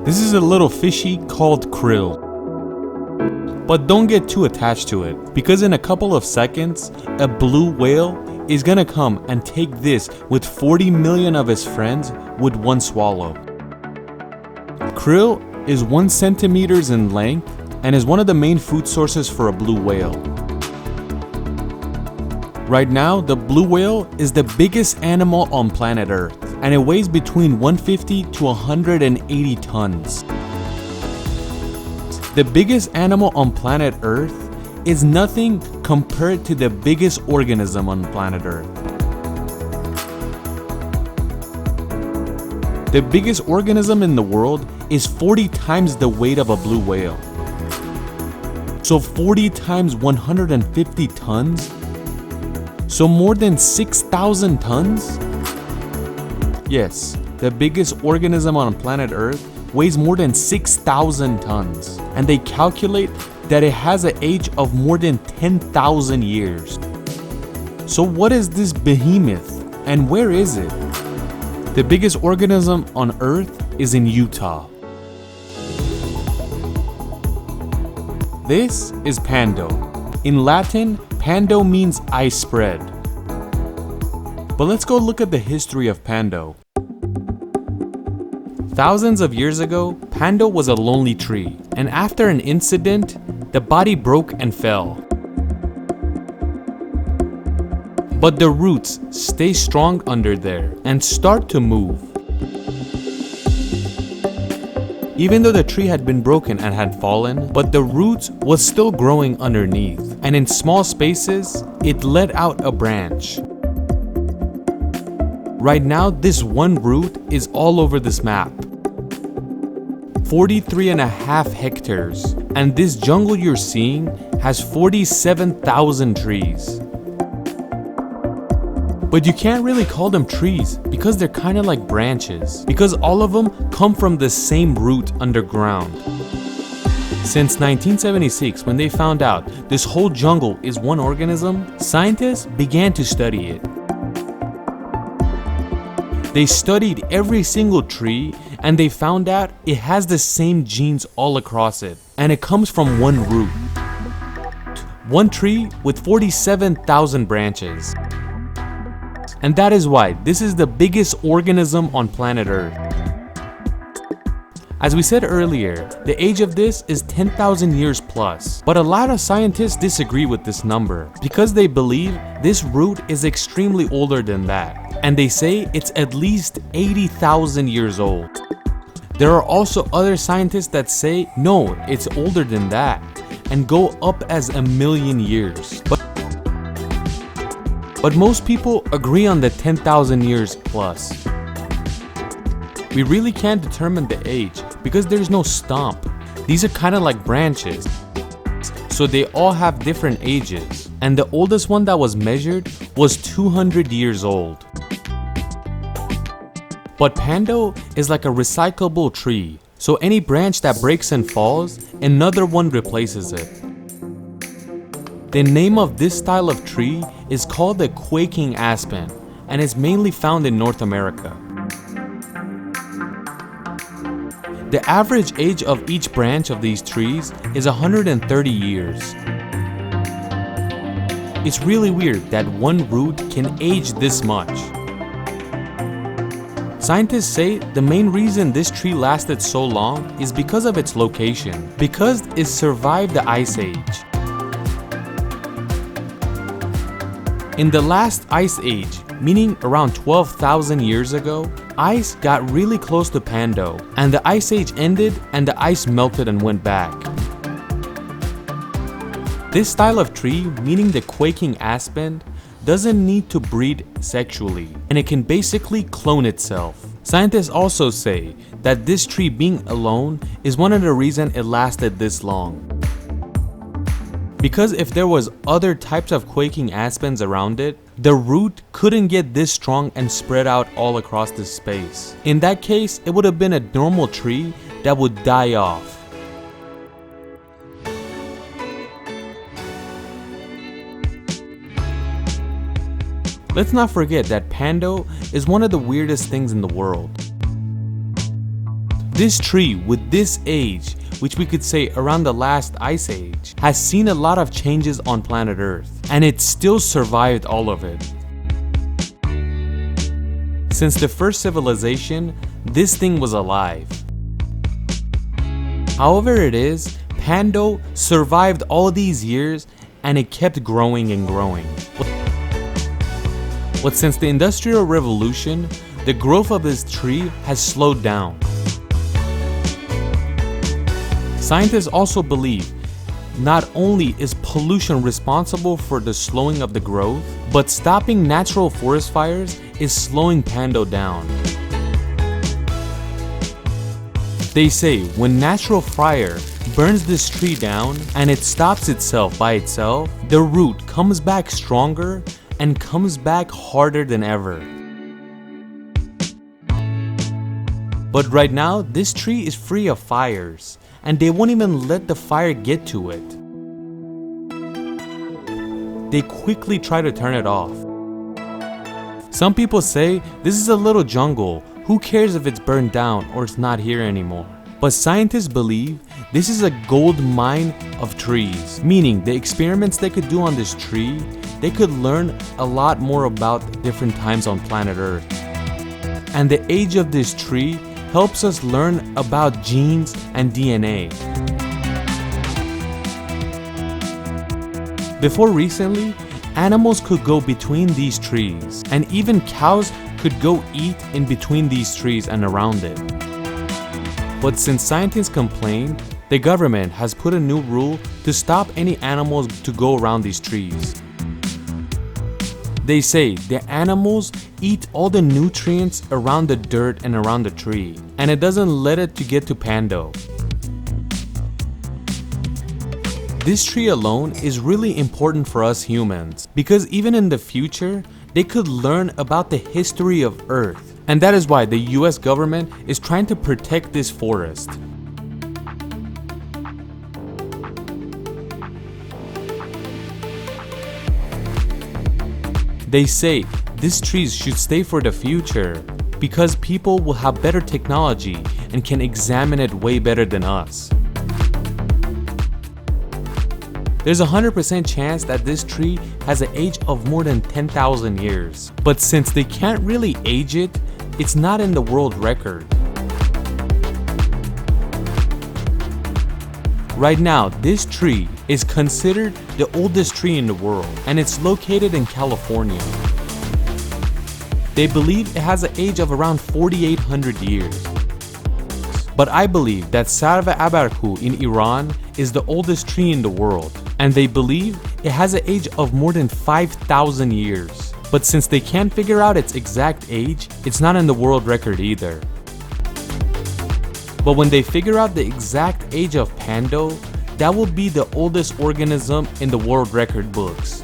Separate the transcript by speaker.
Speaker 1: This is a little fishy called krill. But don't get too attached to it, because in a couple of seconds, a blue whale is gonna come and take this with 40 million of his friends with one swallow. Krill is 1 centimeter in length and is one of the main food sources for a blue whale. Right now, the blue whale is the biggest animal on planet Earth, and it weighs between 150 to 180 tons. The biggest animal on planet Earth is nothing compared to the biggest organism on planet Earth. The biggest organism in the world is 40 times the weight of a blue whale. So 40 times 150 tons? So more than 6,000 tons? Yes, the biggest organism on planet Earth weighs more than 6,000 tons, and they calculate that it has an age of more than 10,000 years. So what is this behemoth, and where is it? The biggest organism on Earth is in Utah. This is Pando. In Latin, Pando means ice spread. But let's go look at the history of Pando. Thousands of years ago, Pando was a lonely tree, and after an incident, the body broke and fell. But the roots stay strong under there and start to move. Even though the tree had been broken and had fallen, but the roots was still growing underneath, and in small spaces, it let out a branch. Right now, this one root is all over this map. 43.5 hectares, and this jungle you're seeing has 47,000 trees. But you can't really call them trees because they're kind of like branches, because all of them come from the same root underground. Since 1976, when they found out this whole jungle is one organism, scientists began to study it. They studied every single tree and they found out it has the same genes all across it, and it comes from one root. One tree with 47,000 branches. And that is why this is the biggest organism on planet Earth. As we said earlier, the age of this is 10,000 years plus, but a lot of scientists disagree with this number because they believe this root is extremely older than that, and they say it's at least 80,000 years old. There are also other scientists that say no, it's older than that, and go up as 1,000,000 years. But most people agree on the 10,000 years plus. We really can't determine the age because there's no stump. These are kind of like branches. So they all have different ages. And the oldest one that was measured was 200 years old. But Pando is like a recyclable tree. So any branch that breaks and falls, another one replaces it. The name of this style of tree is called the Quaking Aspen, and is mainly found in North America. The average age of each branch of these trees is 130 years. It's really weird that one root can age this much. Scientists say the main reason this tree lasted so long is because of its location, because it survived the Ice Age. In the last Ice Age, meaning around 12,000 years ago, ice got really close to Pando, and the Ice Age ended and the ice melted and went back. This style of tree, meaning the Quaking Aspen, doesn't need to breed sexually, and it can basically clone itself. Scientists also say that this tree being alone is one of the reasons it lasted this long. Because if there was other types of Quaking Aspens around it, the root couldn't get this strong and spread out all across the space. In that case, it would have been a normal tree that would die off. Let's not forget that Pando is one of the weirdest things in the world. This tree with this age, which we could say around the last ice age, has seen a lot of changes on planet Earth, and it still survived all of it. Since the first civilization, this thing was alive. However it is, Pando survived all these years and it kept growing and growing. But since the Industrial Revolution, the growth of this tree has slowed down. Scientists also believe not only is pollution responsible for the slowing of the growth, but stopping natural forest fires is slowing Pando down. They say when natural fire burns this tree down and it stops itself by itself, the root comes back stronger and comes back harder than ever. But right now, this tree is free of fires, and they won't even let the fire get to it. They quickly try to turn it off. Some people say this is a little jungle, who cares if it's burned down or it's not here anymore. But scientists believe this is a gold mine of trees, meaning the experiments they could do on this tree, they could learn a lot more about different times on planet Earth. And the age of this tree helps us learn about genes and DNA. Before recently, animals could go between these trees, and even cows could go eat in between these trees and around it. But since scientists complained, the government has put a new rule to stop any animals to go around these trees. They say the animals eat all the nutrients around the dirt and around the tree, and it doesn't let it to get to Pando. This tree alone is really important for us humans, because even in the future, they could learn about the history of Earth. And that is why the US government is trying to protect this forest. They say these trees should stay for the future because people will have better technology and can examine it way better than us. There's a 100% chance that this tree has an age of more than 10,000 years. But since they can't really age it, it's not in the world record. Right now, this tree is considered the oldest tree in the world, and it's located in California. They believe it has an age of around 4,800 years. But I believe that Sarva Abarku in Iran is the oldest tree in the world, and they believe it has an age of more than 5,000 years. But since they can't figure out its exact age, it's not in the world record either. But when they figure out the exact age of Pando, that will be the oldest organism in the world record books.